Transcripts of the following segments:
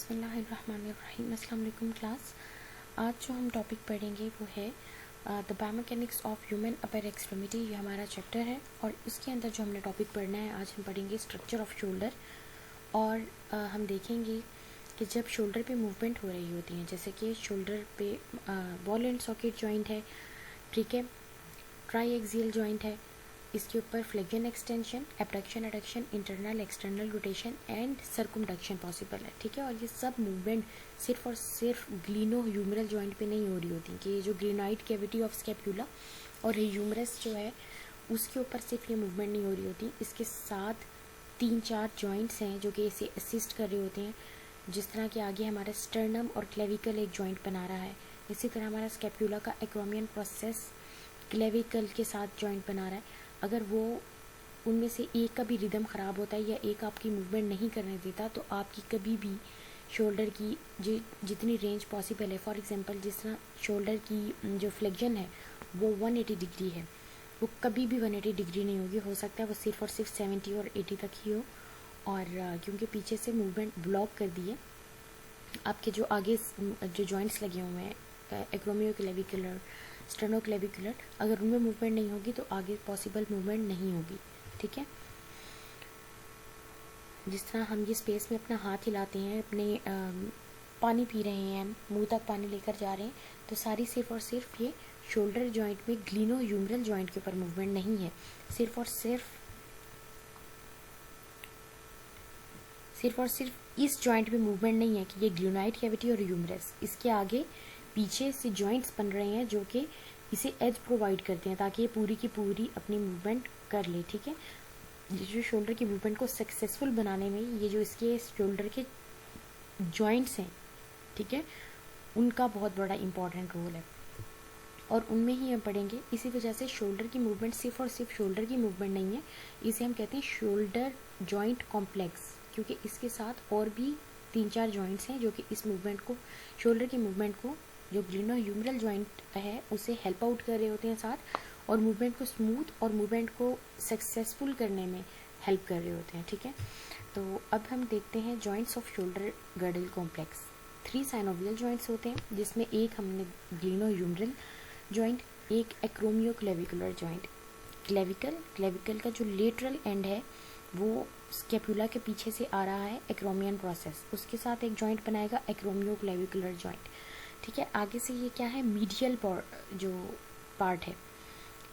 बिस्मिल्लाहिर्रहमानिर्रहीम। अस्सलाम वालेकुम क्लास। आज जो हम टॉपिक पढ़ेंगे वो है the biomechanics of human upper extremity. ये हमारा चैप्टर है और उसके अंदर जो हमने टॉपिक पढ़ना है आज हम पढ़ेंगे स्ट्रक्चर ऑफ शोल्डर। और हम देखेंगे कि जब शोल्डर पे मूवमेंट हो रही होती है, जैसे कि शोल्डर पे बॉल एंड सॉकेट जॉइंट है, ठीक है, ट्राई एक्सियल जॉइंट है, इसके ऊपर flexion extension, abduction adduction, internal external rotation and circumduction possible है, ठीक है। और ये सब मूवमेंट सिर्फ और सिर्फ ग्लीनो ह्यूमरल जॉइंट पे नहीं हो रही होती, कि ये जो ग्रीनॉइड कैविटी ऑफ स्कैपुला और ह्यूमरस जो है उसके ऊपर सिर्फ ये मूवमेंट नहीं हो रही होती, इसके साथ 3-4 जॉइंट्स हैं जो कि इसे असिस्ट कर रहे होते हैं। जिस तरह के आगे हमारा स्टर्नम और क्लेविकल एक जॉइंट बना रहा है, इसी तरह हमारा स्कैपुला का एक्रोमियन प्रोसेस क्लेविकल के साथ जॉइंट बना रहा है। अगर वो उनमें से एक का भी रिदम ख़राब होता है या एक आपकी मूवमेंट नहीं करने देता तो आपकी कभी भी शोल्डर की जितनी रेंज पॉसिबल है, फॉर एग्जांपल जिस तरह शोल्डर की जो फ्लेक्शन है वो 180 डिग्री है, वो कभी भी 180 डिग्री नहीं होगी। हो सकता है वो सिर्फ और सिर्फ 70 और 80 तक ही हो। और क्योंकि पीछे से मूवमेंट ब्लॉक कर दिए, आपके जो आगे जो जॉइंट्स लगे हुए हैं एक्रोमियोक्लेविकुलर, स्टेर्नोक्लेविकुलर, अगर उनमें मूवमेंट नहीं होगी तो आगे पॉसिबल मूवमेंट नहीं होगी, ठीक है। जिस तरह हम ये स्पेस में अपना हाथ हिलाते हैं, अपने पानी पी रहे हैं, मुंह तक पानी लेकर जा रहे हैं, तो सारी सिर्फ और सिर्फ ये शोल्डर जॉइंट में ग्लीनो ह्यूमरल जॉइंट के ऊपर मूवमेंट नहीं है, सिर्फ और सिर्फ इस जॉइंट में मूवमेंट नहीं है कि ये ग्लूनाइड कैविटी और ह्यूमरस, इसके आगे पीछे से जॉइंट्स बन रहे हैं जो कि इसे एज प्रोवाइड करते हैं ताकि ये पूरी की पूरी अपनी मूवमेंट कर ले, ठीक है। ये जो शोल्डर की मूवमेंट को सक्सेसफुल बनाने में ये जो इसके शोल्डर के जॉइंट्स हैं, ठीक है, उनका बहुत बड़ा इम्पॉर्टेंट रोल है और उनमें ही हम पढ़ेंगे। इसी वजह से शोल्डर की मूवमेंट सिर्फ और सिर्फ शोल्डर की मूवमेंट नहीं है, इसे हम कहते हैं शोल्डर जॉइंट कॉम्प्लेक्स, क्योंकि इसके साथ और भी 3-4 जॉइंट्स हैं जो कि इस मूवमेंट को, शोल्डर की मूवमेंट को, जो ग्लीनो ह्यूमरल जॉइंट है उसे हेल्प आउट कर रहे होते हैं साथ, और मूवमेंट को स्मूथ और मूवमेंट को सक्सेसफुल करने में हेल्प कर रहे होते हैं, ठीक है। तो अब हम देखते हैं joints off shoulder girdle complex. 3 synovial joints होते हैं, जिसमें एक हमने ग्लीनो ह्यूमरल जॉइंट, एक एक्रोमियोक्लेविकुलर जॉइंट। क्लेविकल का जो लेटरल एंड है वो स्कैपुला के पीछे से आ रहा है, एक्रोमियन प्रोसेस, उसके साथ एक जॉइंट बनाएगा एक्रोमियोक्लेविकुलर जॉइंट, ठीक है। आगे से ये क्या है, मीडियल जो पार्ट है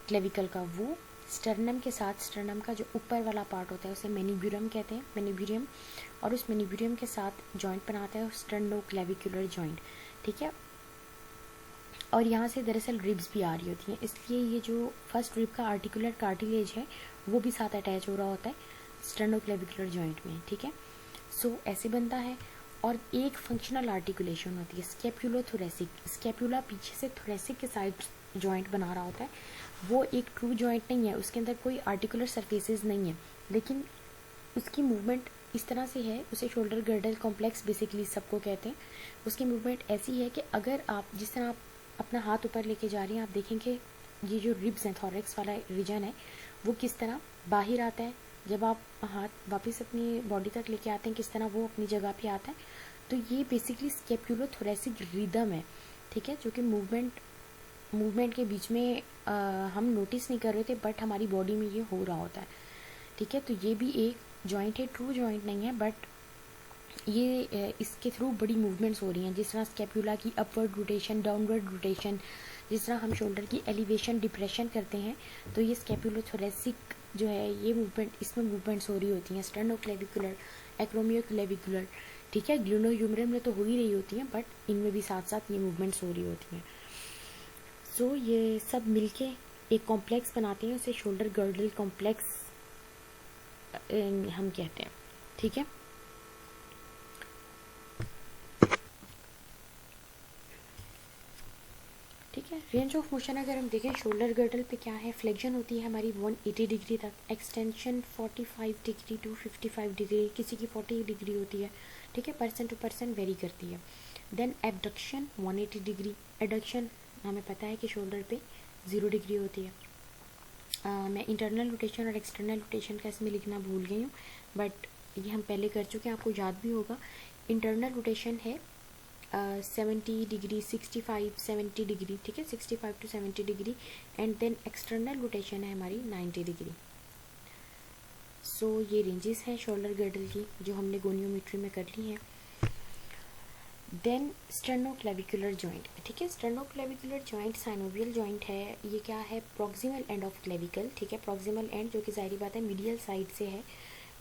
क्लेविकल का, वो स्टर्नम के साथ, स्टर्नम का जो ऊपर वाला पार्ट होता है उसे मेनिब्यूरम कहते हैं, मेनिब्यूरियम, और उस मेनिब्यूरियम के साथ जॉइंट बनाता है स्टर्नोक्लेविकुलर जॉइंट, ठीक है। और यहाँ से दरअसल रिब्स भी आ रही होती हैं, इसलिए ये जो फर्स्ट रिब का आर्टिकुलर कार्टिलेज है वो भी साथ अटैच हो रहा होता है स्टर्नोक्लेविकुलर जॉइंट में, ठीक है। सो ऐसे बनता है। और एक फंक्शनल आर्टिकुलेशन होती है स्कैपुलोथोरेसिक, स्कैपुला पीछे से थोरेसिक के साइड जॉइंट बना रहा होता है, वो एक ट्रू जॉइंट नहीं है, उसके अंदर कोई आर्टिकुलर सरफेसेस नहीं है, लेकिन उसकी मूवमेंट इस तरह से है, उसे शोल्डर गर्डल कॉम्प्लेक्स बेसिकली सबको कहते हैं। उसकी मूवमेंट ऐसी है कि अगर आप जिस तरह आप अपना हाथ ऊपर लेके जा रही हैं, आप देखेंगे ये जो रिब्स हैं, थोरेक्स वाला रीजन है, वो किस तरह बाहर आता है, जब आप हाथ वापस अपनी बॉडी तक लेके आते हैं किस तरह वो अपनी जगह पे आता है। तो ये बेसिकली स्कैपुलोथोरेसिक रिदम है, ठीक है, जो कि मूवमेंट के बीच में हम नोटिस नहीं कर रहे थे, बट हमारी बॉडी में ये हो रहा होता है, ठीक है। तो ये भी एक जॉइंट है, ट्रू जॉइंट नहीं है, बट ये इसके थ्रू बड़ी मूवमेंट्स हो रही हैं, जिस तरह स्कैपुला की अपवर्ड रोटेशन, डाउनवर्ड रोटेशन, जिस तरह हम शोल्डर की एलिवेशन डिप्रेशन करते हैं, तो ये स्कैपुलोथोरेसिक जो है ये मूवमेंट, इसमें मूवमेंट्स हो रही होती हैं, स्टर्नोक्लेविकुलर, एक्रोमियोक्लेविकुलर, ठीक है। ग्लूनो ह्यूमरल में तो हो ही रही होती हैं, बट इनमें भी साथ साथ ये मूवमेंट्स हो रही होती हैं। सो ये सब मिलके एक कॉम्प्लेक्स बनाते हैं, उसे शोल्डर गर्डल कॉम्प्लेक्स हम कहते हैं, ठीक है। ठीक है, रेंज ऑफ मोशन अगर हम देखें शोल्डर गर्डल पे क्या है, फ्लेक्शन होती है हमारी 180 डिग्री तक, एक्सटेंशन 45 डिग्री टू 55 डिग्री, किसी की 40 डिग्री होती है, ठीक है, पर्सन टू पर्सन वेरी करती है। देन एबडक्शन 180 डिग्री, एडक्शन हमें पता है कि शोल्डर पे 0 डिग्री होती है। मैं इंटरनल रोटेशन और एक्सटर्नल रोटेशन का इसमें लिखना भूल गई हूँ, बट ये हम पहले कर चुके हैं, आपको याद भी होगा। इंटरनल रोटेशन है 70 डिग्री, 65, 70 डिग्री, ठीक है, 65 to 70 degree. And then external rotation है हमारी 90 डिग्री। सो ये रेंजेस हैं शोल्डर गर्डल की जो हमने गोनियोमेट्री में कर ली हैं। देन स्टर्नोक्लेविकुलर जॉइंट, ठीक है, स्टर्नोक्लेविकुलर जॉइंट साइनोवियल जॉइंट है। ये क्या है, प्रॉक्सिमल एंड ऑफ क्लेविकल, ठीक है, प्रॉक्सिमल एंड जो कि जाहिर बात है मीडियल साइड से है,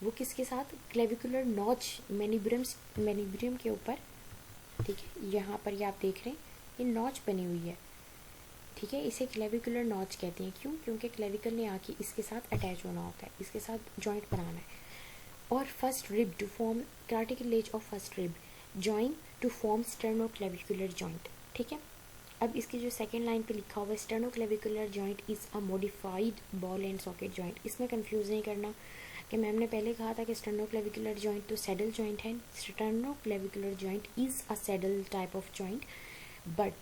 वो किसके साथ, क्लेविकुलर नॉच मेनिब्रियम के ऊपर, ठीक है, यहाँ पर ये आप देख रहे हैं ये नॉच बनी हुई है, ठीक है, इसे क्लेविकुलर नॉच कहते हैं। क्यों, क्योंकि क्लेविकल ने आके इसके साथ अटैच होना होता है, इसके साथ जॉइंट बनाना है। और first rib to form cartilage of first rib join to form sternoclavicular joint, ठीक है। अब इसकी जो सेकेंड लाइन पे लिखा हुआ है sternoclavicular joint is a modified ball and socket joint, इसमें कंफ्यूज नहीं करना कि मैम ने पहले कहा था कि स्टर्नोक्लेविकुलर जॉइंट तो सैडल जॉइंट है। Sternoclavicular joint is a saddle type of joint, but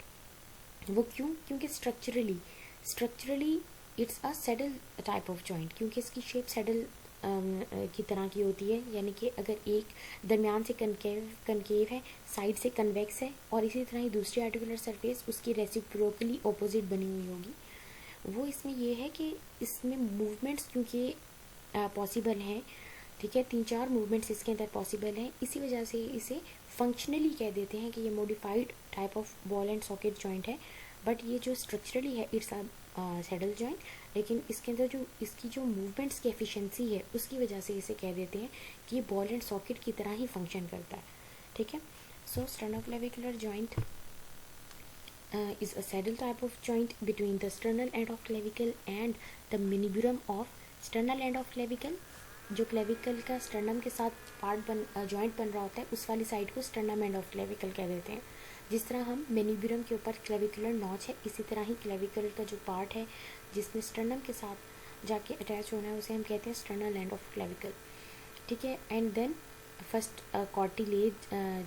वो क्यों, क्योंकि structurally it's a saddle type of joint, क्योंकि इसकी शेप सैडल की तरह की होती है, यानी कि अगर एक दरमियान से कनकेव है, साइड से कन्वेक्स है, और इसी तरह ही दूसरी आर्टिकुलर सरफेस उसकी रेसिप्रोकली ऑपोजिट बनी हुई होगी। वो इसमें ये है कि इसमें मूवमेंट्स क्योंकि पॉसिबल हैं, ठीक है, 3-4 मूवमेंट्स इसके अंदर पॉसिबल हैं, इसी वजह से इसे फंक्शनली कह देते हैं कि ये modified type of ball and socket joint है। बट ये जो स्ट्रक्चरली है इट्स अ सैडल जॉइंट, लेकिन इसके अंदर जो इसकी जो मूवमेंट्स की एफिशिएंसी है उसकी वजह से इसे कह देते हैं कि ये बॉल एंड सॉकेट की तरह ही फंक्शन करता है, ठीक है। So sternoclavicular joint is a saddle type of joint between the sternal end of clavicle and the manubrium of sternal end of clavicle। जो क्लेविकल का स्टर्नम के साथ पार्ट जॉइंट बन रहा होता है उस वाली साइड को स्टर्नम एंड ऑफ क्लेविकल कह देते हैं। जिस तरह हम मेनिब्रम के ऊपर क्लेविकुलर नॉच है, इसी तरह ही क्लेविकल का जो पार्ट है जिसमें स्टर्नम के साथ जाके अटैच होना है उसे हम कहते हैं स्टर्नल एंड ऑफ क्लेविकल, ठीक है। एंड देन फर्स्ट कार्टिलेज,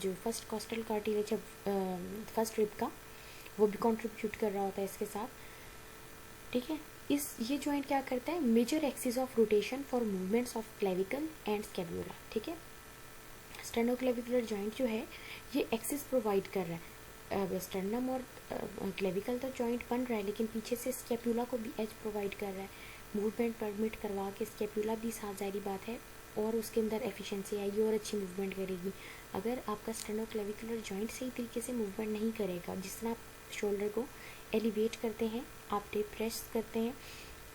जो फर्स्ट कॉस्टल कार्टिलेज है फर्स्ट रिब का, वो भी कंट्रीब्यूट कर रहा होता है इसके साथ, ठीक है। ये जॉइंट क्या करता है, major axis of rotation for movements of clavicle and scapula, ठीक है। स्टर्नोक्लेविकुलर जॉइंट जो है ये एक्सिस प्रोवाइड कर रहा है, स्टर्नम और क्लेविकल तो जॉइंट बन रहा है, लेकिन पीछे से स्कैपुला को भी एज प्रोवाइड कर रहा है, मूवमेंट परमिट करवा के स्कैपुला भी साथ, जारी बात है, और उसके अंदर एफिशिएंसी आएगी और अच्छी मूवमेंट करेगी। अगर आपका स्टर्नोक्लेविकुलर जॉइंट सही तरीके से मूवमेंट नहीं करेगा, जिस तरह आप शोल्डर को एलिवेट करते हैं, आप डिप्रेस करते हैं,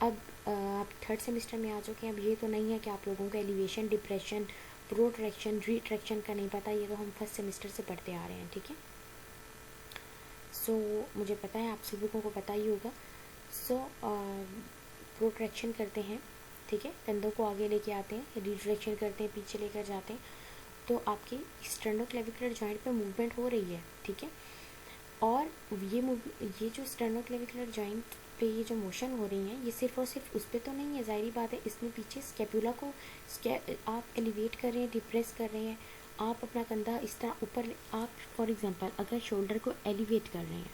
अब आप थर्ड सेमेस्टर में आ चुके हैं, अब ये तो नहीं है कि आप लोगों को एलिवेशन, डिप्रेशन, प्रोट्रैक्शन, रिट्रैक्शन का नहीं पता, ये तो हम फर्स्ट सेमेस्टर से पढ़ते आ रहे हैं, ठीक है। सो मुझे पता है आप सभी को पता ही होगा। सो प्रोट्रैक्शन करते हैं, ठीक है, कंधों को आगे लेके आते हैं, रिट्रैक्शन करते हैं, पीछे लेकर जाते हैं, तो आपकी स्टर्नोक्लेविकुलर जॉइंट पे मूवमेंट हो रही है, ठीक है। और ये जो स्टर्नोक्लेविकुलर जॉइंट पे ये जो मोशन हो रही है, ये सिर्फ और सिर्फ उस पर तो नहीं है, जाहिर बात है, इसमें पीछे स्कैपुला को आप एलिवेट कर रहे हैं, डिप्रेस कर रहे हैं, आप अपना कंधा इस तरह ऊपर, आप फॉर एग्जांपल अगर शोल्डर को एलिवेट कर रहे हैं,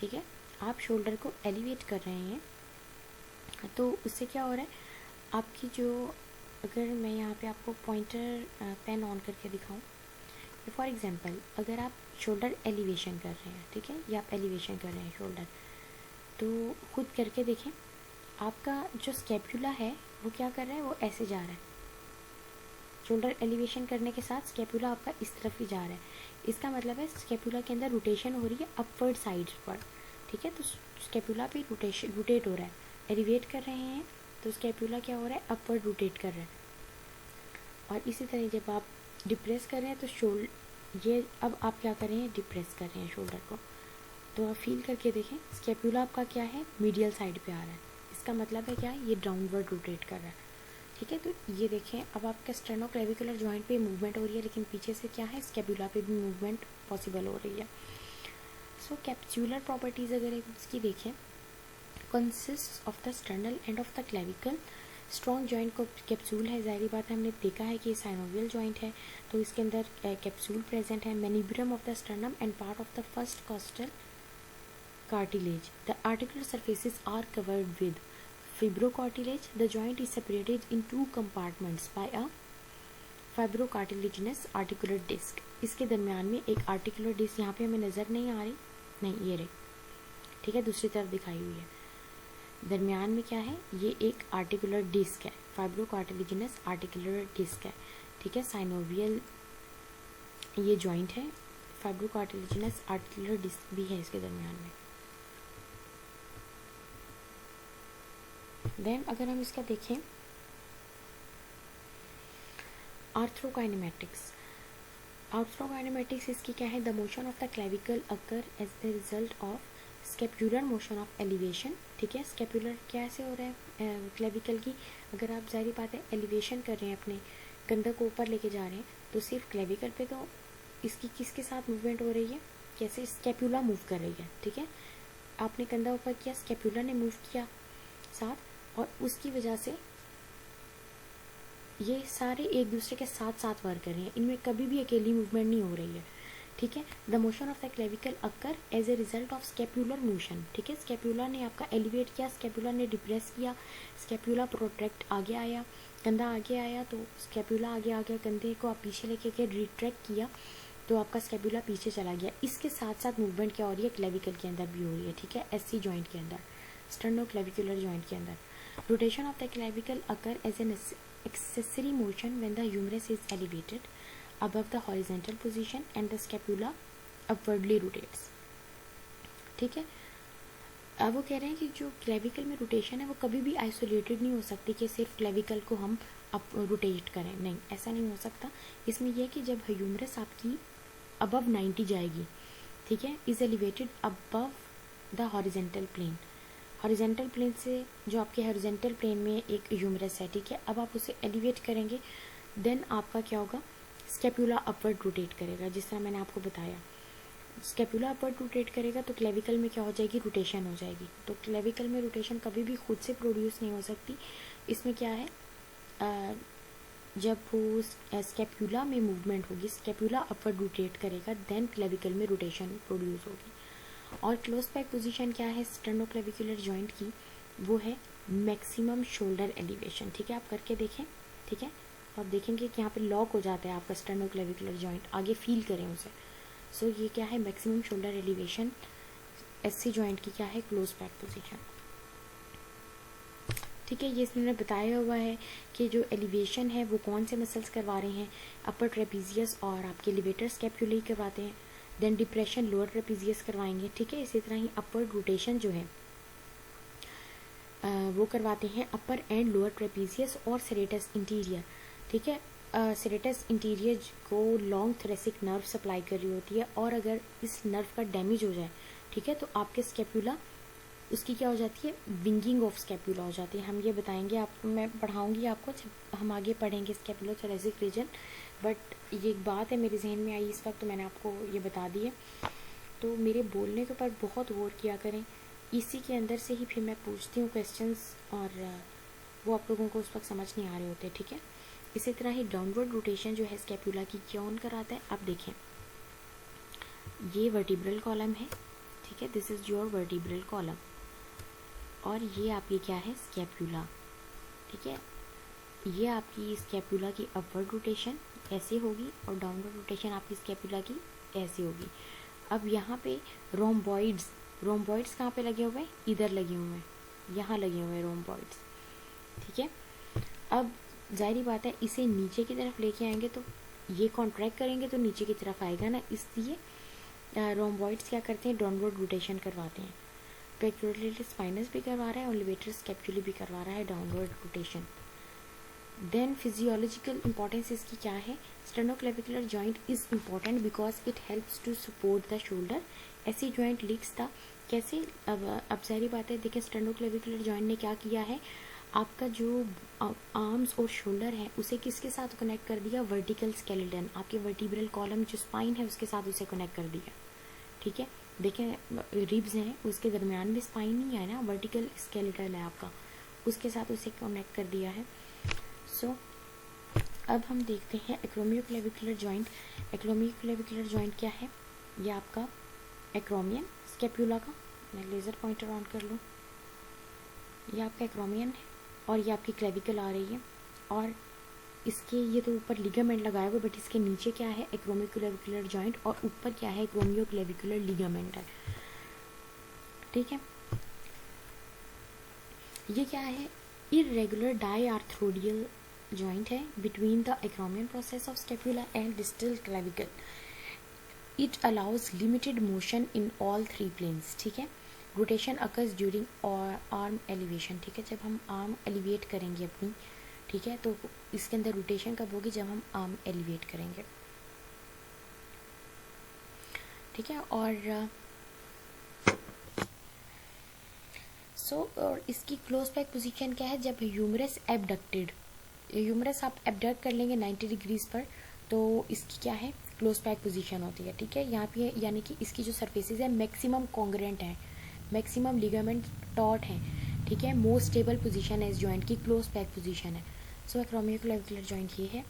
ठीक है, आप शोल्डर को एलिवेट कर रहे हैं, तो उससे क्या हो रहा है, आपकी जो, अगर मैं यहाँ पे आपको पॉइंटर पेन ऑन करके दिखाऊं, फॉर एग्जांपल अगर आप शोल्डर एलिवेशन कर रहे हैं, ठीक है, या आप एलिवेशन कर रहे हैं शोल्डर, तो खुद करके देखें, आपका जो स्कैपुला है वो क्या कर रहा है, वो ऐसे जा रहा है, शोल्डर एलिवेशन करने के साथ स्कैपुला आपका इस तरफ ही जा रहा है, इसका मतलब है स्कैपुला के अंदर रोटेशन हो रही है अपवर्ड साइड पर, ठीक है, तो स्कैपुला भी रोटेट हो रहा है, एलिवेट कर रहे हैं तो स्कैपुला क्या हो रहा है, अपवर्ड रोटेट कर रहा है, और इसी तरह जब आप डिप्रेस कर रहे हैं तो ये अब आप क्या कर रहे हैं, डिप्रेस कर रहे हैं शोल्डर को, तो आप फील करके देखें, स्कैपुला आपका क्या है, मीडियल साइड पे आ रहा है, इसका मतलब है क्या, ये डाउनवर्ड रोटेट कर रहा है, ठीक है। तो ये देखें, अब आपका स्टर्नोक्लेविकुलर जॉइंट पे मूवमेंट हो रही है, लेकिन पीछे से क्या है, स्कैपुला पे भी मूवमेंट पॉसिबल हो रही है। सो कैप्सूलर प्रॉपर्टीज़ अगर इसकी देखें, consist of the sternal end of the clavicle, strong joint को कैप्सूल है, जाहिर बात है, हमने देखा है कि साइनोवियल जॉइंट है, तो इसके अंदर कैप्सूल प्रेजेंट है, manubrium of the sternum and part of the first costal cartilage, the articular surfaces are covered with fibrocartilage, the joint is separated in two compartments by a fibrocartilaginous articular disc, इसके दरमियान में एक articular disc यहाँ पे हमें नज़र नहीं आ रही, नहीं ये रही, ठीक है, दूसरी तरफ दिखाई हुई है। दरमियान में क्या है, ये एक आर्टिकुलर डिस्क है, फाइब्रोकार्टिलेजिनस आर्टिकुलर डिस्क है, ठीक है, साइनोवियल ये जॉइंट है, फाइब्रोकार्टिलेजिनस आर्टिकुलर डिस्क भी है इसके दरमियान में। देन अगर हम इसका देखें आर्थ्रोकाइनेमेटिक्स, आर्थ्रोकाइनेमेटिक्स इसकी क्या है, the motion of the clavicle occur as the result of scapular motion of elevation, ठीक है, स्केपुलर कैसे हो रहा है क्लेविकल की, अगर आप जाहिर बात है एलिवेशन कर रहे हैं, अपने कंधे को ऊपर लेके जा रहे हैं, तो सिर्फ क्लेविकल पे तो इसकी किसके साथ मूवमेंट हो रही है, कैसे स्केपुला मूव कर रही है, ठीक है, आपने कंधा ऊपर किया, स्केपुला ने मूव किया साथ, और उसकी वजह से ये सारे एक दूसरे के साथ साथ वर्क कर रहे हैं, इनमें कभी भी अकेली मूवमेंट नहीं हो रही है, ठीक है। The motion of the clavicle occur as a result of scapular motion, ठीक है, स्केपुला ने आपका एलिवेट किया, स्केपुला ने डिप्रेस किया, स्केपुला प्रोट्रैक्ट आगे आया, कंधा आगे आया तो स्केपुला आगे आ गया, कंधे को आप पीछे लेके गए, रिट्रैक्ट किया तो आपका स्केपुला पीछे चला गया। इसके साथ साथ मूवमेंट क्या हो रही है, क्लेविकल के अंदर भी हो रही है, ठीक है, एससी जॉइंट के अंदर, स्टर्नोक्लेविकुलर जॉइंट के अंदर। Rotation of the clavicle occur as an accessory motion when the humerus is elevated above the horizontal position and the scapula upwardly rotates, ठीक है। अब वो कह रहे हैं कि जो क्लेविकल में रोटेशन है वो कभी भी आइसोलेटेड नहीं हो सकती कि सिर्फ क्लेविकल को हम अप रोटेट करें, नहीं, ऐसा नहीं हो सकता। इसमें यह है कि जब ह्यूमरस आपकी अबव 90 जाएगी, ठीक है, is elevated above the horizontal plane, horizontal plane से जो आपके हॉरिजेंटल प्लेन में एक ह्यूमरस है, ठीक है, अब आप उसे एलिवेट करेंगे, देन आपका क्या होगा, स्केपुला अपवर्ड रोटेट करेगा, जिस तरह मैंने आपको बताया, स्केपुला अपवर्ड रोटेट करेगा तो क्लेविकल में क्या हो जाएगी, रोटेशन हो जाएगी। तो क्लेविकल में रोटेशन कभी भी खुद से प्रोड्यूस नहीं हो सकती, इसमें क्या है, जब वो स्केपुला में मूवमेंट होगी, स्केपुला अपवर्ड रोटेट करेगा, देन क्लेविकल में रोटेशन प्रोड्यूस होगी। और क्लोज बैक पोजीशन क्या है स्टर्नोक्लेविकुलर जॉइंट की, वो है मैक्सिमम शोल्डर एलिवेशन, ठीक है, आप करके देखें, ठीक है, तो आप देखेंगे कि यहाँ पे लॉक हो जाता है आपका स्टर्नोक्लेविकुलर जॉइंट, आगे फील करें उसे। सो ये क्या है, maximum shoulder elevation SC joint की क्या है, क्लोज बैक पोजीशन, ठीक है। ये इसने बताया हुआ है कि जो एलिवेशन है वो कौन से मसल्स करवा रहे हैं, अपर ट्रेपीजियस और आपके लिवेटर स्कैपुला करवाते हैं, देन डिप्रेशन लोअर ट्रेपीजियस करवाएंगे, ठीक है। इसी तरह ही अपवर्ड रोटेशन जो है वो करवाते हैं अपर एंड लोअर ट्रेपीजियस और सेरेटस इंटीरियर, ठीक है। सेरेटस इंटीरियर को लॉन्ग थ्रेसिक नर्व सप्लाई कर रही होती है, और अगर इस नर्व का डैमेज हो जाए, ठीक है, तो आपके स्कैपुला उसकी क्या हो जाती है, विंगिंग ऑफ स्कैपुला हो जाती है। हम ये बताएंगे, आप मैं पढ़ाऊंगी आपको जब हम आगे पढ़ेंगे स्कैपुलोथोरैसिक रीजन, बट ये एक बात है मेरे जहन में आई इस वक्त, तो मैंने आपको ये बता दी है। तो मेरे बोलने के ऊपर बहुत गौर किया करें, इसी के अंदर से ही फिर मैं पूछती हूँ क्वेश्चंस, और वो आप लोगों को उस वक्त समझ नहीं आ रहे होते, ठीक है। इसी तरह ही डाउनवर्ड रोटेशन जो है स्कैपुला की कौन कराता है, आप देखें, ये वर्टिब्रल कॉलम है, ठीक है, this is your vertebral column, और ये आपकी क्या है, स्कैपुला, ठीक है। ये आपकी स्कैपुला की अपवर्ड रोटेशन ऐसे होगी, और डाउनवर्ड रोटेशन आपकी स्कैपुला की ऐसे होगी। अब यहाँ पे रोम्बॉइड्स कहाँ पे लगे हुए हैं, इधर लगे हुए हैं, यहाँ लगे हुए हैं रोम्बॉइड्स, ठीक है। अब जाहिर बात है इसे नीचे की तरफ लेके आएंगे तो ये कॉन्ट्रैक्ट करेंगे तो नीचे की तरफ आएगा ना, इसलिए रोम्बॉइड्स क्या करते हैं, डाउनवर्ड रोटेशन करवाते हैं। पेक्टोरलिस स्पाइनस भी करवा रहा है और लिवेटर स्कैपुला भी करवा रहा है downward rotation. Then physiological importance इसकी क्या है, sternoclavicular joint is important because it helps to support the shoulder, AC joint लीक्स था कैसे, अब सारी बातें देखें, स्टर्नोक्लेविकुलर जॉइंट ने क्या किया है, आपका जो आर्म्स और शोल्डर है उसे किसके साथ कनेक्ट कर दिया, वर्टिकल स्केलेटन, आपके वर्टिब्रल कॉलम जो स्पाइन है उसके साथ उसे कनेक्ट कर दिया, ठीक है। देखें रिब्स हैं उसके दरमियान में स्पाइन नहीं है ना, वर्टिकल स्केलेटल है आपका, उसके साथ उसे कनेक्ट कर दिया है। सो अब हम देखते हैं एक्रोमियोक्लेविकुलर जॉइंट। एक्रोमियोक्लेविकुलर जॉइंट क्या है, ये आपका एक्रोमियन स्कैपुला का, मैं लेज़र पॉइंटर ऑन कर लूँ, ये आपका एक्रोमियन है और ये आपकी क्लेविकल आ रही है, और इसके ये तो ऊपर लिगामेंट लगाया हुआ, बट इसके नीचे क्या है, एक्रोमियोक्लेविकुलर जॉइंट, और ऊपर क्या है, एक्रोमियोक्लेविकुलर लिगामेंट है। ठीक है, ये क्या है, इरेगुलर डायआर्थ्रोडियल जॉइंट है between the acromion process of scapula and distal clavicle. It allows limited motion in all 3 planes. ठीक है, rotation occurs during arm elevation. ठीक है, जब हम आर्म एलिवेट करेंगे अपनी, ठीक है, तो इसके अंदर रोटेशन कब होगी, जब हम आर्म एलिवेट करेंगे। ठीक है, और और इसकी क्लोज बैक पोजीशन क्या है, जब ह्यूमरस एबडक्टेड, ह्यूमरस आप एबडक्ट कर लेंगे 90 डिग्रीज पर, तो इसकी क्या है, क्लोज बैक पोजीशन होती है। ठीक है, यहाँ पे यानी कि इसकी जो सर्फेसिस है मैक्सिमम कॉन्ग्रेंट है, मैक्सिमम लिगामेंट टॉट है। ठीक है, मोस्ट स्टेबल पोजीशन है इस जॉइंट की, क्लोज बैक पोजीशन है। सो एक्रोमियोक्लेविकुलर जॉइंट ये है।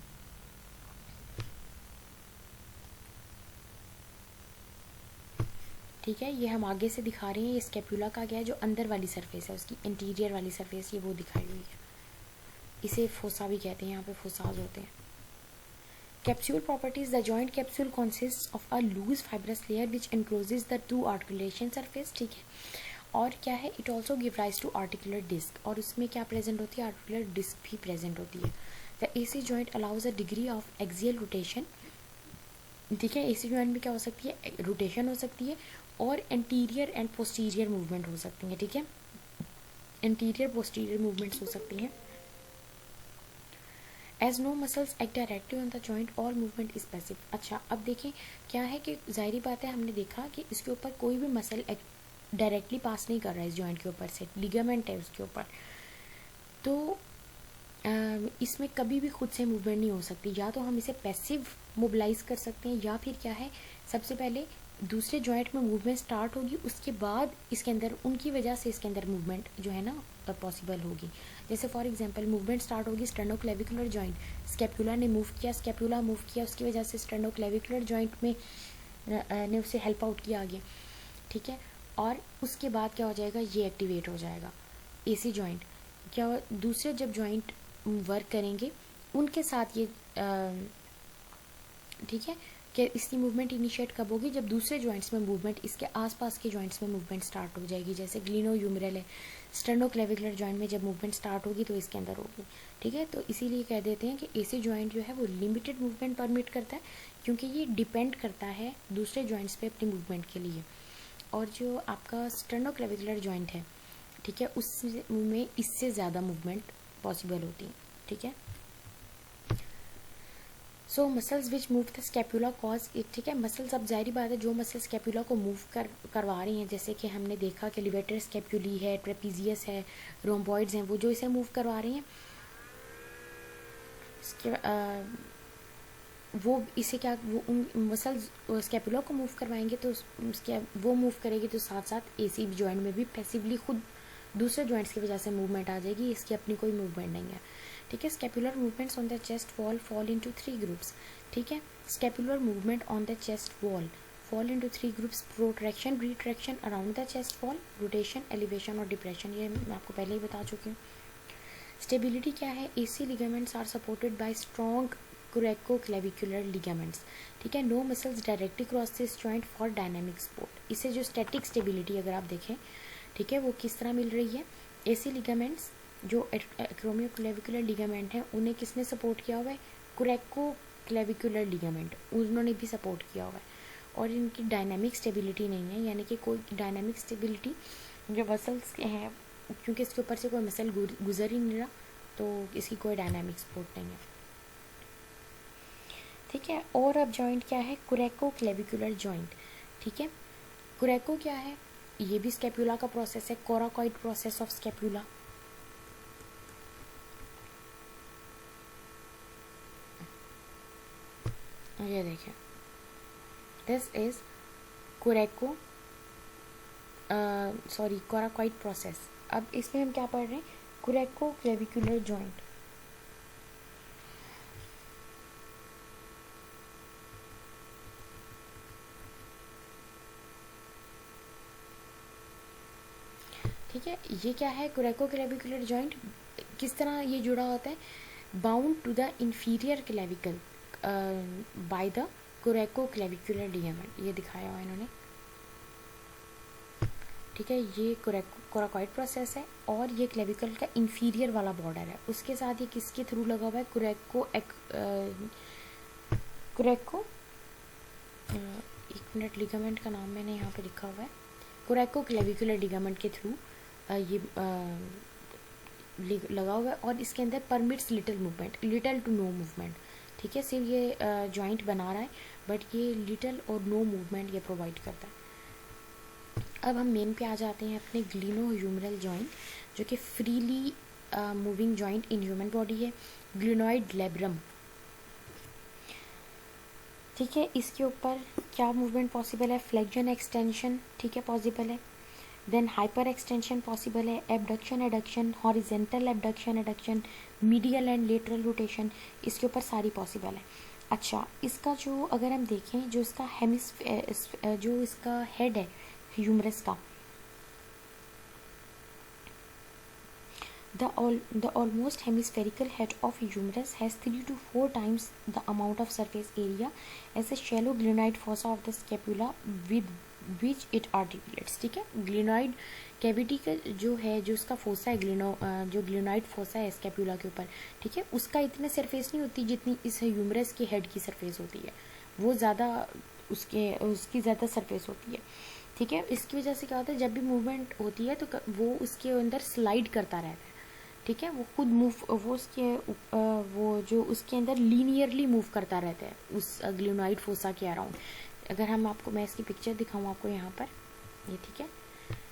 ठीक है, ये हम आगे से दिखा रहे हैं, ये स्कैपुला का क्या है, जो अंदर वाली सरफेस है उसकी, इंटीरियर वाली सरफेस, ये वो दिखाई हुई है। इसे फोसा भी कहते हैं, यहाँ पे फोसाज होते हैं। Capsule properties, the joint capsule consist of a loose fibrous layer which encloses the two articulation surface. ठीक है, और क्या है, it also give rise to articular disc, और उसमें क्या प्रेजेंट होती है, आर्टिकुलर डिस्क भी प्रेजेंट होती है। The AC joint allows a degree of axial rotation. ठीक है, एसी जॉइंट में क्या हो सकती है, रोटेशन हो सकती है, और एंटीरियर एंड पोस्टीरियर मूवमेंट हो सकती है। ठीक है, इंटीरियर पोस्टीरियर मूवमेंट्स हो सकती हैं। As no muscles act directly on the joint, all movement is passive. अच्छा, अब देखें क्या है कि जाहिर बात है, हमने देखा कि इसके ऊपर कोई भी मसल डायरेक्टली पास नहीं कर रहा है इस जॉइंट के ऊपर से, लिगामेंट है उसके ऊपर, तो इसमें कभी भी खुद से मूवमेंट नहीं हो सकती। या तो हम इसे पैसिव मोबिलाइज कर सकते हैं, या फिर क्या है, सबसे पहले दूसरे जॉइंट में मूवमेंट स्टार्ट होगी, उसके बाद इसके अंदर उनकी वजह से इसके अंदर मूवमेंट जो है ना पॉसिबल होगी। जैसे फॉर एग्जांपल मूवमेंट स्टार्ट होगी स्टेर्नोक्लेविकुलर जॉइंट, स्कैपुला ने मूव किया, स्कैपुला मूव किया, उसकी वजह से स्टेर्नोक्लेविकुलर जॉइंट में ने उसे हेल्प आउट किया आगे। ठीक है, और उसके बाद क्या हो जाएगा, ये एक्टिवेट हो जाएगा एसी जॉइंट। क्या दूसरे जब जॉइंट वर्क करेंगे उनके साथ ये ठीक है, कि इसकी मूवमेंट इनिशिएट कब होगी, जब दूसरे जॉइंट्स में मूवमेंट, इसके आसपास के जॉइंट्स में मूवमेंट स्टार्ट हो जाएगी। जैसे ग्लिनोह्यूमरल है, स्टेर्नोक्लेविकुलर जॉइंट में जब मूवमेंट स्टार्ट होगी तो इसके अंदर होगी। ठीक है, तो इसीलिए कह देते हैं कि एसी जॉइंट जो है वो लिमिटेड मूवमेंट परमिट करता है, क्योंकि ये डिपेंड करता है दूसरे जॉइंट्स पे अपनी मूवमेंट के लिए। और जो आपका स्टेर्नोक्लेविकुलर जॉइंट है, ठीक है, उसमें इससे ज़्यादा मूवमेंट पॉसिबल होती है। ठीक है, so muscles which move the scapula cause it. ठीक है, मसल्स, अब जाहिर बात है जो मसल स्कैपुला को मूव करवा रही हैं, जैसे कि हमने देखा कि लिवेटर स्कैपुली है, ट्रेपीजियस है, रोम्बॉइड्स हैं, वो जो इसे मूव करवा रही हैं, वो इसे क्या, वो उन मसल्स स्कैपुला को मूव करवाएंगे, तो उसके वो मूव करेगी, तो साथ साथ एसी जॉइंट में भी पैसिवली खुद दूसरे जॉइंट्स की वजह से मूवमेंट आ जाएगी, इसकी अपनी कोई मूवमेंट नहीं है। ठीक है, scapular movements on the chest wall fall into 3 groups. ठीक है, scapular movement on the chest wall fall into 3 groups, protraction, retraction around the chest wall, rotation, elevation और डिप्रेशन। ये मैं आपको पहले ही बता चुकी हूँ। स्टेबिलिटी क्या है, AC ligaments are supported by strong coracoclavicular ligaments. ठीक है, no muscles directly cross this joint for dynamic support. इसे जो स्टैटिक स्टेबिलिटी अगर आप देखें, ठीक है, वो किस तरह मिल रही है, एसी लिगामेंट्स जो एक्रोमियोक्लेविकुलर लिगामेंट है उन्हें किसने सपोर्ट किया हुआ है, कोरेकोक्लेविकुलर लिगामेंट, उन्होंने भी सपोर्ट किया हुआ है। और इनकी डायनामिक स्टेबिलिटी नहीं है, यानी कि कोई डायनामिक स्टेबिलिटी जो मसल्स के हैं, क्योंकि इसके ऊपर से कोई मसल गुजर ही नहीं रहा, तो इसकी कोई डायनामिक सपोर्ट नहीं है। ठीक है, और अब जॉइंट क्या है, कोरेकोक्लेविकुलर जॉइंट। ठीक है, कोरेको क्या है, ये भी स्कैपुला का प्रोसेस है, कोराकॉइड प्रोसेस ऑफ स्कैपुला। ये देखें, दिस इज कोरेको कोराकॉइड प्रोसेस। अब इसमें हम क्या पढ़ रहे हैं, कोरेकोक्लेविकुलर जॉइंट। ठीक है, ये क्या है, कोरेकोक्लेविकुलर जॉइंट किस तरह ये जुड़ा होता है, bound to the inferior clavicle by the coracoclavicular ligament, ये दिखाया हुआ इन्होंने, ठीक है। ये कोराकॉइड प्रोसेस है और ये क्लेविकल का इंफीरियर वाला बॉर्डर है, उसके साथ ये किसके थ्रू लगा हुआ है, कोरेको एक मिनट, लिगामेंट का नाम मैंने यहाँ पे लिखा हुआ है, कोरेकोक्लेविकुलर लिगामेंट के थ्रू ये लगा हुआ है और इसके अंदर permits little movement, little to no movement, ठीक है। सिर्फ ये जॉइंट बना रहा है बट ये लिटिल और नो मूवमेंट ये प्रोवाइड करता है। अब हम मेन पे आ जाते हैं अपने ग्लिनो-ह्यूमरल जॉइंट, जो कि freely moving joint in human body है, ग्लिनोइड लेब्रम, ठीक है। इसके ऊपर क्या मूवमेंट पॉसिबल है, फ्लेक्शन एक्सटेंशन, ठीक है, पॉसिबल है, देन हाइपर एक्सटेंशन पॉसिबल है, abduction adduction, horizontal abduction adduction, medial and lateral rotation, इसके ऊपर सारी पॉसिबल है। अच्छा, इसका जो अगर हम देखें, जो इसका जो इसका हेड है ह्यूमरस का, the almost hemispherical head of humerus has 3 to 4 times the amount of surface area as a shallow glenoid fossa of the scapula with which it articulates, ठीक है। ग्लिनोइड कैविटी का जो है, जो उसका फोसा है, जो ग्लिनोइड फोसा है स्कैपुला के ऊपर, ठीक है, उसका इतने सरफेस नहीं होती जितनी इस ह्यूमरस के हेड की सरफेस होती है, वो ज़्यादा उसकी ज़्यादा सरफेस होती है, ठीक है। इसकी वजह से क्या होता है, जब भी मूवमेंट होती है तो वो उसके अंदर स्लाइड करता रहता है, ठीक है, वो खुद मूव, वो उसके वो जो उसके अंदर लीनियरली मूव करता रहता है उस ग्लिनोइड फोसा के अराउंड। अगर हम आपको, मैं इसकी पिक्चर दिखाऊँ आपको यहाँ पर, ये ठीक है,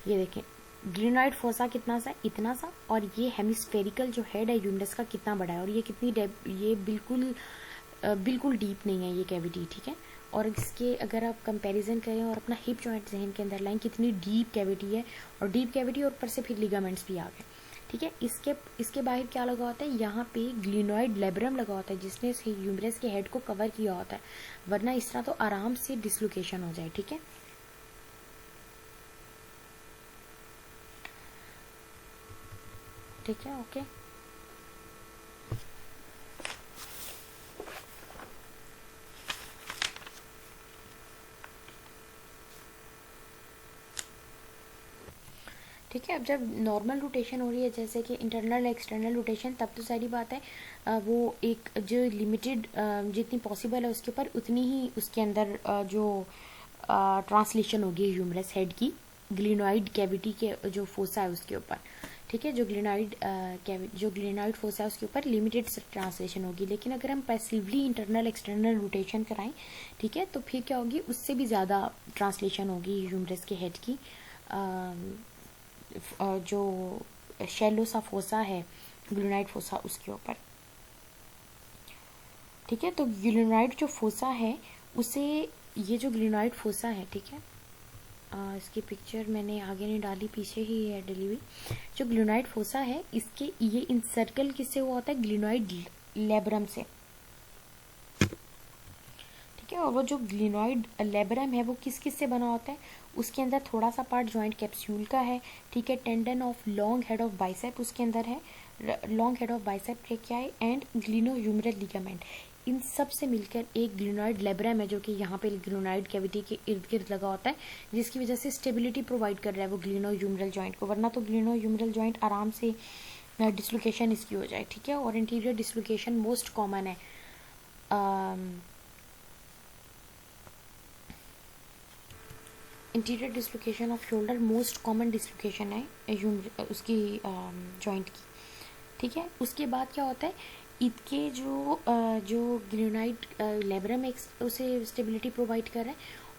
ये देखें ग्लिनोइड फोसा कितना सा, इतना सा, और ये हेमिस्फेरिकल जो हेड है ह्यूमरस का कितना बड़ा है, और ये कितनी ये बिल्कुल डीप नहीं है ये कैविटी, ठीक है। और इसके अगर आप कंपैरिजन करें और अपना हिप जॉइंट जहन के अंदर लाएं, कितनी डीप कैविटी है, और डीप कैविटी और ऊपर से फिर लिगामेंट्स भी आ गए, ठीक है। इसके बाहर क्या लगा होता है, यहाँ पे ग्लिनोइड लेब्रम लगा होता है जिसने इस ह्यूमरस के हेड को कवर किया होता है, वरना इस तरह तो आराम से डिसलोकेशन हो जाए, ठीक है। ठीक है, ओके। ठीक है, अब जब नॉर्मल रोटेशन हो रही है, जैसे कि इंटरनल एक्सटर्नल रोटेशन, तब तो सारी बात है वो एक जो लिमिटेड जितनी पॉसिबल है उसके ऊपर उतनी ही उसके अंदर जो ट्रांसलेशन होगी ह्यूमरस हेड की ग्लिनोइड कैविटी के जो फोसा है उसके ऊपर, ठीक है। जो ग्लिनोइड फोसा है उसके ऊपर लिमिटेड ट्रांसलेशन होगी, लेकिन अगर हम पैसिवली इंटरनल एक्सटर्नल रोटेशन कराएं, ठीक है, तो फिर क्या होगी, उससे भी ज़्यादा ट्रांसलेशन होगी ह्यूमरस के हेड की, जो शैलो सा फोसा है ग्लिनोइड फोसा उसके ऊपर, ठीक है। तो ग्लिनोइड जो फोसा है उसे, ये जो ग्लिनोइड फोसा है, ठीक है, इसकी पिक्चर मैंने आगे नहीं डाली, पीछे ही है डली हुई। जो ग्लिनोइड फोसा है इसके ये इंसर्कल किससे हुआ होता है, ग्लिनोइड लेब्रम से, ठीक है। और वो जो ग्लिनोइड लेब्रम है वो किस किस से बना होता है, उसके अंदर थोड़ा सा पार्ट जॉइंट कैप्सूल का है, ठीक है। Tendon of long head of bicep उसके अंदर है, लॉन्ग हेड ऑफ बाइसेप क्या है, एंड ग्लिनो-ह्यूमरल लिगामेंट, इन सब से मिलकर एक ग्लिनोइड लेब्रम है जो कि यहाँ पे ग्लिनोइड कैविटी के इर्द गिर्द लगा होता है, जिसकी वजह से स्टेबिलिटी प्रोवाइड कर रहा है वो ग्लिनो-ह्यूमरल जॉइंट को, वरना तो ग्लिनो-ह्यूमरल जॉइंट आराम से डिसलोकेशन इसकी हो जाए, ठीक है। और इंटीरियर डिसलोकेशन मोस्ट कॉमन है, interior dislocation off shoulder most common dislocation है उसकी जॉइंट की, ठीक है। उसके बाद क्या होता है, इसके जो ग्लिनोइड लेब्रम है उसे स्टेबिलिटी प्रोवाइड कर रहा है,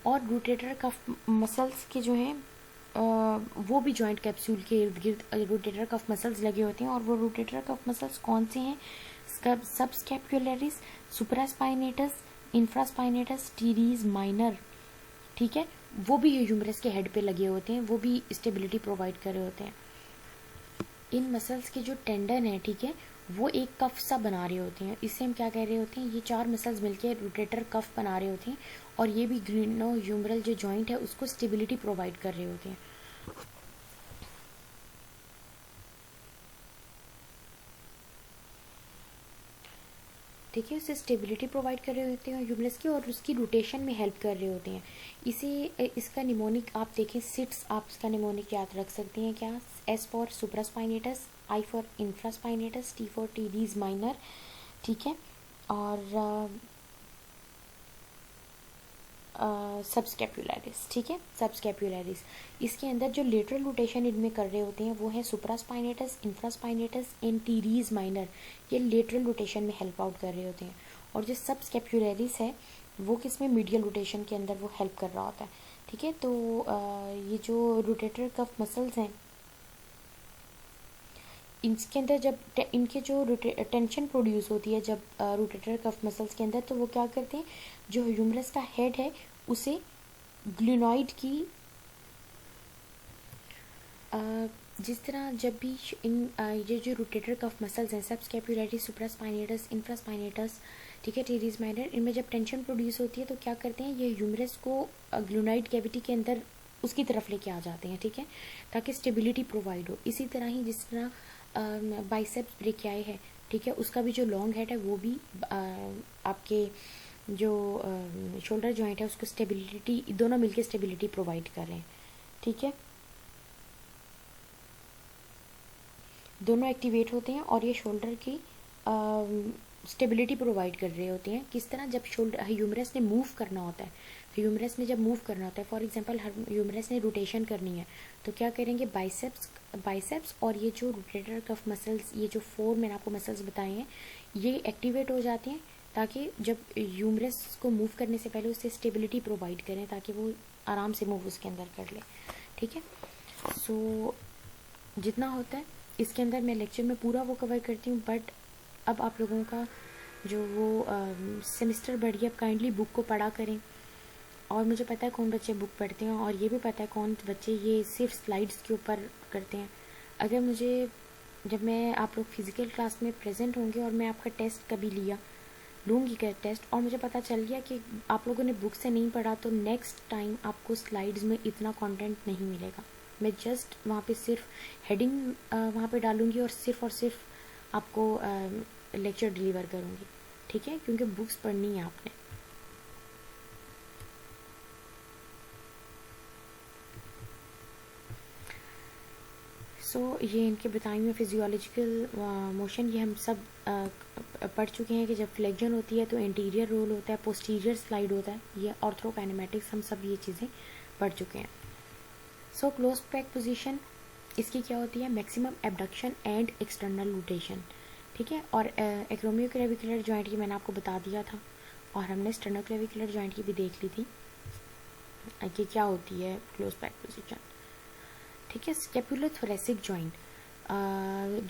और रोटेटर कफ मसल्स के जो हैं वो भी जॉइंट कैप्सूल के इर्द गिर्द रोटेटर कफ मसल्स लगे होते हैं, और वो रोटेटर कफ मसल्स कौन से हैं, subscapularis, supraspinatus, infraspinatus, teres minor, ठीक है, वो भी ह्यूमरस के हेड पे लगे होते हैं, वो भी स्टेबिलिटी प्रोवाइड कर रहे होते हैं। इन मसल्स के जो टेंडन है, ठीक है, वो एक कफ सा बना रहे होते हैं, इससे हम क्या कह रहे होते हैं, ये चार मसल्स मिलकर रोटेटर कफ बना रहे होते हैं, और ये भी ग्लिनो-ह्यूमरल जो जॉइंट है उसको स्टेबिलिटी प्रोवाइड कर रहे होते हैं। ठीक है, उसे स्टेबिलिटी प्रोवाइड कर रहे होते हैं ह्यूमरस की, और उसकी रोटेशन में हेल्प कर रहे होते हैं। इसका निमोनिक आप देखें, सिट्स, आप इसका निमोनिक याद रख सकते हैं क्या? S for supraspinatus, I for infraspinatus, T for teres minor, ठीक है, और सबस्कैपुलरिस, ठीक है, सबस्कैपुलरिस। इसके अंदर जो लेटरल रोटेशन इनमें कर रहे होते हैं वो है supraspinatus, infraspinatus and teres minor, ये लेटरल रोटेशन में हेल्प आउट कर रहे होते हैं। और जो सबस्कैपुलरिस है वो किस में, मीडियल रोटेशन के अंदर वो हेल्प कर रहा होता है, ठीक है। तो ये जो रोटेटर कफ मसल्स हैं, इसके अंदर जब इनके जो टेंशन प्रोड्यूस होती है जब रोटेटर कफ मसल्स के अंदर, तो वो क्या करते हैं, जो ह्यूमरस का हेड है उसे ग्लिनॉइड की जिस तरह जब भी ये जो रोटेटर कफ मसल्स हैं, सबस्कैपुलरिस, सुप्रास्पाइनेटस, इंफ्रास्पाइनेटस, ठीक है, टीरीज माइनर, इनमें जब टेंशन प्रोड्यूस होती है तो क्या करते हैं, ये ह्यूमरस को ग्लिनॉइड कैविटी के अंदर उसकी तरफ लेके आ जाते हैं, ठीक है, ताकि स्टेबिलिटी प्रोवाइड हो। इसी तरह ही जिस तरह बाइसेप्स ब्रेकियाई है, ठीक है, उसका भी जो लॉन्ग हेड है वो भी आपके जो शोल्डर जॉइंट है उसको स्टेबिलिटी, दोनों मिलके स्टेबिलिटी प्रोवाइड कर रहे हैं, ठीक है, दोनों एक्टिवेट होते हैं और ये शोल्डर की स्टेबिलिटी प्रोवाइड कर रहे होते हैं। किस तरह, जब शोल्डर ह्यूमरस ने मूव करना होता है, ह्यूमरस ने जब मूव करना होता है, फॉर एग्जांपल ह्यूमरस ने रोटेशन करनी है, तो क्या करेंगे, बाइसेप्स और ये जो रोटेटर कफ मसल्स, ये जो 4 मैंने आपको मसल्स बताए हैं, ये एक्टिवेट हो जाते हैं ताकि जब ह्यूमरस को मूव करने से पहले उससे स्टेबिलिटी प्रोवाइड करें ताकि वो आराम से मूव उसके अंदर कर ले, ठीक है। सो जितना होता है इसके अंदर मैं लेक्चर में पूरा वो कवर करती हूँ, बट अब आप लोगों का जो वो सेमेस्टर बढ़ गया, अब काइंडली बुक को पढ़ा करें। और मुझे पता है कौन बच्चे बुक पढ़ते हैं और ये भी पता है कौन बच्चे ये सिर्फ स्लाइड्स के ऊपर करते हैं। अगर मुझे, जब मैं आप लोग फिज़िकल क्लास में प्रेजेंट होंगे और मैं आपका टेस्ट कभी लूँगी का टेस्ट, और मुझे पता चल गया कि आप लोगों ने बुक से नहीं पढ़ा, तो नेक्स्ट टाइम आपको स्लाइड्स में इतना कंटेंट नहीं मिलेगा। मैं जस्ट वहाँ पे सिर्फ हेडिंग वहाँ पे डालूँगी और सिर्फ आपको लेक्चर डिलीवर करूँगी, ठीक है, क्योंकि बुक्स पढ़नी है आपने। ये इनके बताए हुए फिजियोलॉजिकल मोशन, ये हम सब पढ़ चुके हैं कि जब फ्लेक्जन होती है तो इंटीरियर रोल होता है, पोस्टीरियर स्लाइड होता है, ये ऑर्थोकाइनेमेटिक्स हम सब ये चीज़ें पढ़ चुके हैं। क्लोज पैक पोजीशन, इसकी क्या होती है, maximum abduction and external rotation, ठीक है। और एक्रोमियोक्लेविकुलर जॉइंट की मैंने आपको बता दिया था, और हमने स्टेनोक्लेविकुलर जॉइंट की भी देख ली थी कि क्या होती है क्लोज पैक पोजीशन, ठीक है। Scapulothoracic joint,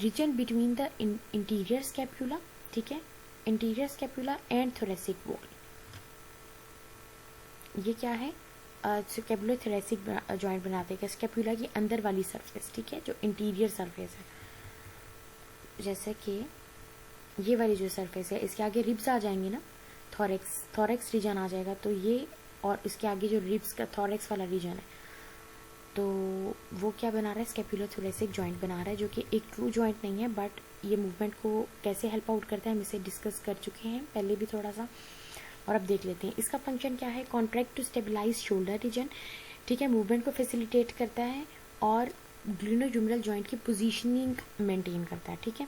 region between the interior scapula, ठीक है, interior scapula and thoracic wall, ये क्या है, स्कैपुलोथोरेसिक जॉइंट बनाते हैं स्कैपुला की अंदर वाली सरफेस, ठीक है, जो इंटीरियर सरफेस है, जैसे कि ये वाली जो सरफेस है, इसके आगे रिब्स आ जाएंगे ना, थोरेक्स रीजन आ जाएगा, तो ये, और इसके आगे जो रिब्स का थोरेक्स वाला रीजन है, तो वो क्या बना रहा है, स्कैपुलोथोरेसिक जॉइंट बना रहा है, जो कि एक ट्रू जॉइंट नहीं है, बट ये मूवमेंट को कैसे हेल्प आउट करता है हम इसे डिस्कस कर चुके हैं पहले भी थोड़ा सा, और अब देख लेते हैं इसका फंक्शन क्या है। Contract to stabilise shoulder region, ठीक है, मूवमेंट को फैसिलिटेट करता है और ग्लिनोह्यूमरल जॉइंट की पोजीशनिंग मेंटेन करता है, ठीक है।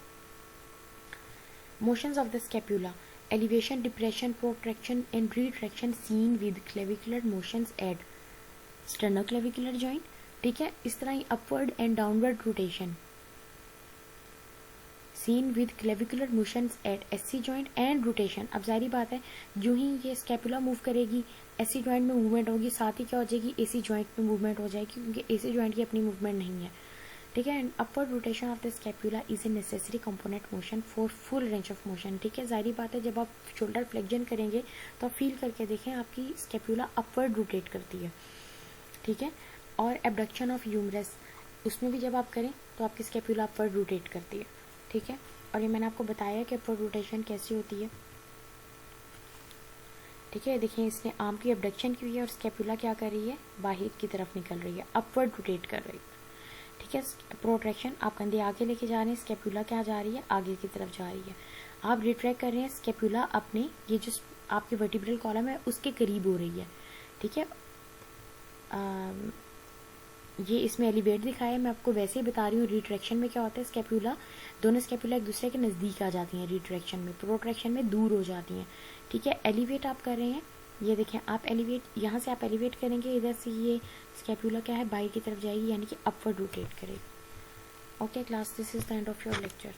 Motions of the scapula, elevation, depression, protraction and retraction seen with clavicular motions at sternoclavicular joint, ठीक है। इस तरह ही upward and downward rotation seen with clavicular motions at SC joint and rotation. अब जारी बात है, जो ही ये स्कैपुला मूव करेगी एससी जॉइंट में मूवमेंट होगी, साथ ही क्या हो जाएगी, एसी जॉइंट में मूवमेंट हो जाएगी, क्योंकि एसी जॉइंट की अपनी मूवमेंट नहीं है, ठीक है। And upward rotation of the scapula is a necessary component motion for full range of motion, ठीक है। जारी बात है, जब आप शोल्डर फ्लेक्जन करेंगे तो आप फील करके देखें आपकी स्कैपुला अपवर्ड रोटेट करती है, ठीक है। और एबडक्शन ऑफ ह्यूमरस, उसमें भी जब आप करें तो आपकी स्कैपुला अपवर्ड रोटेट करती है, ठीक है। और ये मैंने आपको बताया कि अपवर्ड रोटेशन कैसी होती है, ठीक है। देखिए इसने आर्म की एबडक्शन की हुई है और स्कैपुला क्या कर रही है, बाहर की तरफ निकल रही है, अपवर्ड रोटेट कर रही है, ठीक है। प्रोट्रैक्शन, आप कंधे आगे लेके जा रहे हैं, स्कैपुला क्या जा रही है, आगे की तरफ जा रही है। आप रिट्रैक्ट कर रहे हैं, स्कैपुला अपने ये जो आपके वर्टिब्रल कॉलम है उसके करीब हो रही है, ठीक है। ये इसमें एलिवेट दिखाया है, मैं आपको वैसे ही बता रही हूँ। रिट्रैक्शन में क्या होता है, स्कैपुला, दोनों स्कैपुला एक दूसरे के नज़दीक आ जाती हैं रिट्रैक्शन में, प्रोट्रैक्शन में दूर हो जाती हैं, ठीक है। एलिवेट आप कर रहे हैं, ये देखें आप एलिवेट, यहाँ से आप एलिवेट करेंगे, इधर से ये स्कैपुला क्या है बाहर की तरफ जाएगी, यानी कि अपवर्ड रोटेट करेगी। Okay class, this is the end of your lecture.